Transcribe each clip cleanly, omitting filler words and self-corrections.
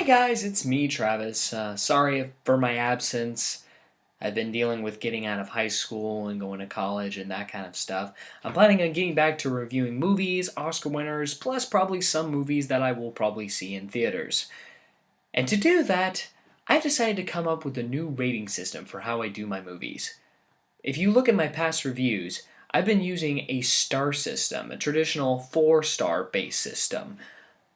guys, it's me, Travis. Sorry for my absence. I've been dealing with getting out of high school and going to college and that kind of stuff. I'm planning on getting back to reviewing movies, Oscar winners, plus probably some movies that I will probably see in theaters. And to do that, I've decided to come up with a new rating system for how I do my movies. If you look at my past reviews, I've been using a star system, a traditional 4-star base system,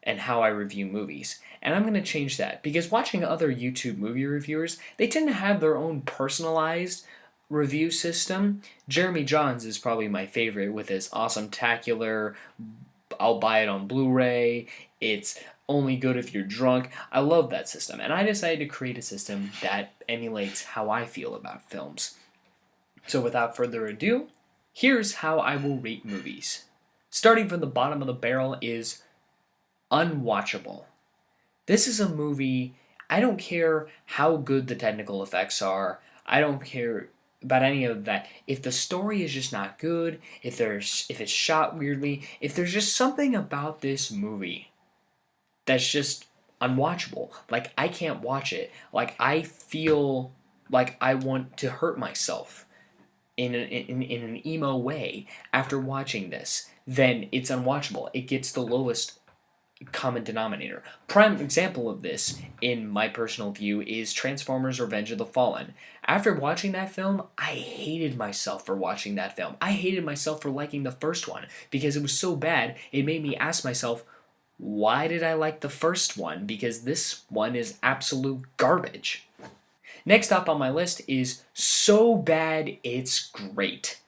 and how I review movies. And I'm going to change that because watching other YouTube movie reviewers, they tend to have their own personalized review system. Jeremy Johns is probably my favorite with his awesome tacular, I'll buy it on Blu-ray, it's only good if you're drunk. I love that system, and I decided to create a system that emulates how I feel about films. So without further ado, here's how I will rate movies. Starting from the bottom of the barrel is Unwatchable. This is a movie, I don't care how good the technical effects are, I don't care about any of that. If the story is just not good, if it's shot weirdly, if there's just something about this movie that's just unwatchable, like I can't watch it, like I feel like I want to hurt myself in an emo way after watching this, then it's unwatchable. It gets the lowest common denominator. Prime example of this, in my personal view, is Transformers Revenge of the Fallen. After watching that film, I hated myself for watching that film. I hated myself for liking the first one because it was so bad, it made me ask myself, why did I like the first one? Because this one is absolute garbage. Next up on my list is So Bad It's Great.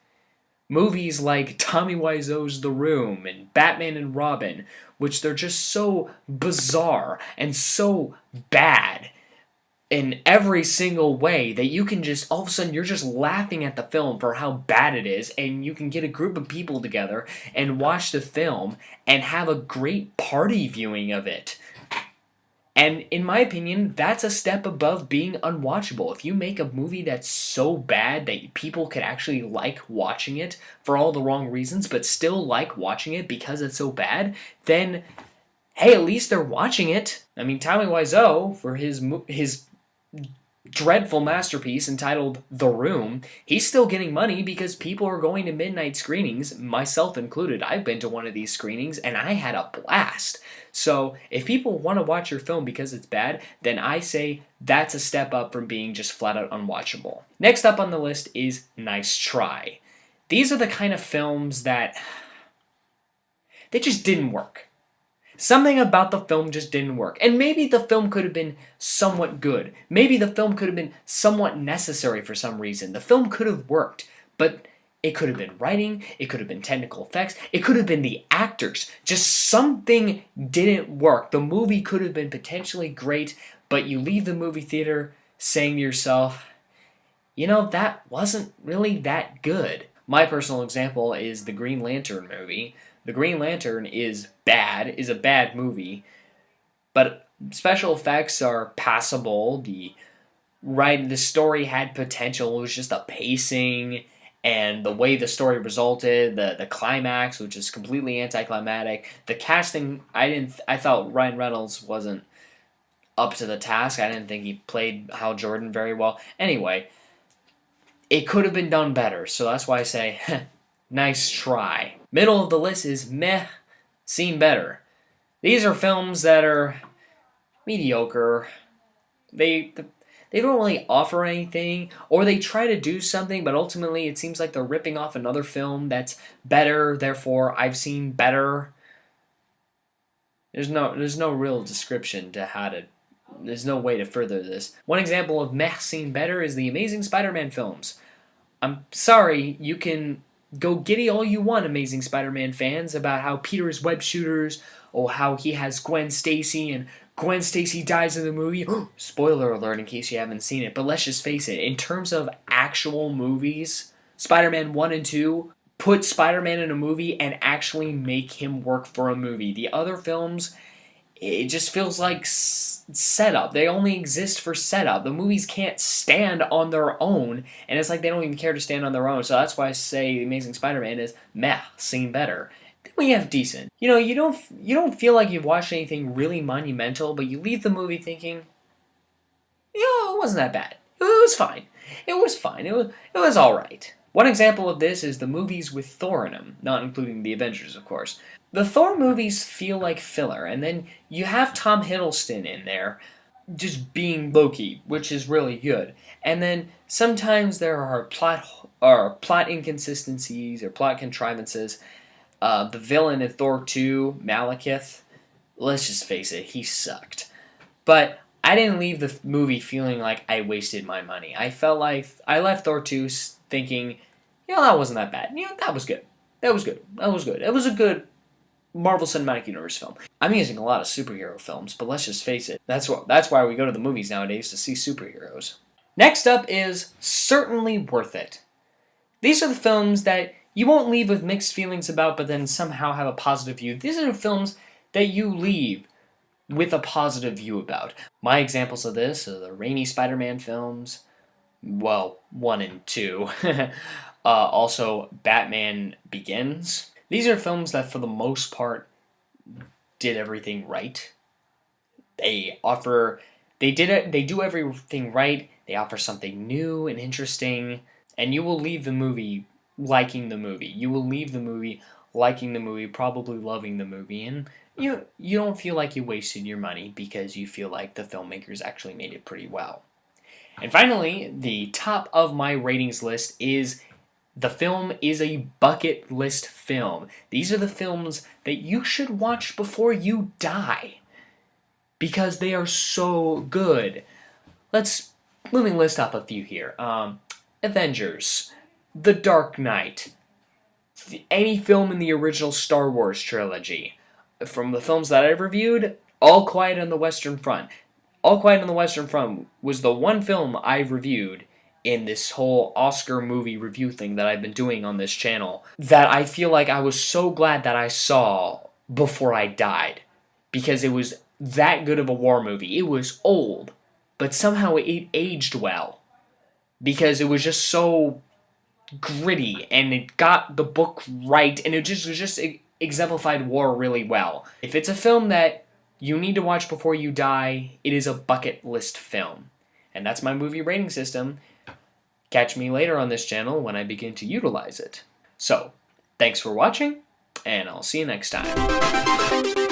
Movies like Tommy Wiseau's The Room and Batman and Robin, which they're just so bizarre and so bad in every single way that you can just, all of a sudden, you're just laughing at the film for how bad it is, and you can get a group of people together and watch the film and have a great party viewing of it. And in my opinion, that's a step above being unwatchable. If you make a movie that's so bad that people could actually like watching it for all the wrong reasons, but still like watching it because it's so bad, then, hey, at least they're watching it. I mean, Tommy Wiseau, for his dreadful masterpiece entitled The Room, he's still getting money because people are going to midnight screenings, myself included. I've been to one of these screenings and I had a blast. So if people want to watch your film because it's bad, then I say that's a step up from being just flat out unwatchable. Next up on the list is Nice Try. These are the kind of films that they just didn't work. Something about the film just didn't work. And maybe the film could have been somewhat good. Maybe the film could have been somewhat necessary for some reason. The film could have worked, but it could have been writing, it could have been technical effects, it could have been the actors. Just something didn't work. The movie could have been potentially great, but you leave the movie theater saying to yourself, you know, that wasn't really that good. My personal example is the Green Lantern movie. The Green Lantern is a bad movie, but special effects are passable. The story had potential. It was just the pacing and the way the story resulted, the climax, which is completely anticlimactic. The casting, I thought Ryan Reynolds wasn't up to the task. I didn't think he played Hal Jordan very well. Anyway, it could have been done better, so that's why I say, nice try. Middle of the list is meh, seen better. These are films that are mediocre. They don't really offer anything, or they try to do something, but ultimately it seems like they're ripping off another film that's better, therefore I've seen better. There's no real description to how to, there's no way to further this. One example of meh seen better is the Amazing Spider-Man films. I'm sorry, you can go giddy all you want, Amazing Spider-Man fans, about how Peter is web shooters, or how he has Gwen Stacy, and Gwen Stacy dies in the movie. Spoiler alert in case you haven't seen it, but let's just face it, in terms of actual movies, Spider-Man 1 and 2, put Spider-Man in a movie and actually make him work for a movie. The other films, it just feels like setup. They only exist for setup. The movies can't stand on their own, and it's like they don't even care to stand on their own. So that's why I say The Amazing Spider-Man is meh, seen better. Then we have decent. You don't feel like you've watched anything really monumental, but you leave the movie thinking, it wasn't that bad. It was fine. It was fine. It was all right. One example of this is the movies with Thor in them, not including the Avengers, of course. The Thor movies feel like filler, and then you have Tom Hiddleston in there just being Loki, which is really good. And then sometimes there are plot inconsistencies or plot contrivances. The villain in Thor 2, Malekith, let's just face it, he sucked. But I didn't leave the movie feeling like I wasted my money. I felt like I left Thor 2 thinking, that wasn't that bad. That was good. That was good. That was good. It was a good Marvel Cinematic Universe film. I'm using a lot of superhero films, but let's just face it, that's why we go to the movies nowadays, to see superheroes. Next up is Certainly Worth It. These are the films that you won't leave with mixed feelings about, but then somehow have a positive view. These are the films that you leave with a positive view about. My examples of this are the Raimi Spider-Man films, well, 1 and 2. Also, Batman Begins. These are films that, for the most part, did everything right. They do everything right. They offer something new and interesting, and you will leave the movie liking the movie. You will leave the movie liking the movie, probably loving the movie, and you don't feel like you wasted your money because you feel like the filmmakers actually made it pretty well. And finally, the top of my ratings list is the film is a bucket list film. These are the films that you should watch before you die because they are so good. Let me list off a few here. Avengers, The Dark Knight, any film in the original Star Wars trilogy. From the films that I've reviewed, All Quiet on the Western Front. All Quiet on the Western Front was the one film I've reviewed in this whole Oscar movie review thing that I've been doing on this channel that I feel like I was so glad that I saw before I died. Because it was that good of a war movie. It was old, but somehow it aged well. Because it was just so gritty, and it got the book right, and it just exemplified war really well. If it's a film that you need to watch before you die, it is a bucket list film. And that's my movie rating system. Catch me later on this channel when I begin to utilize it. So, thanks for watching, and I'll see you next time.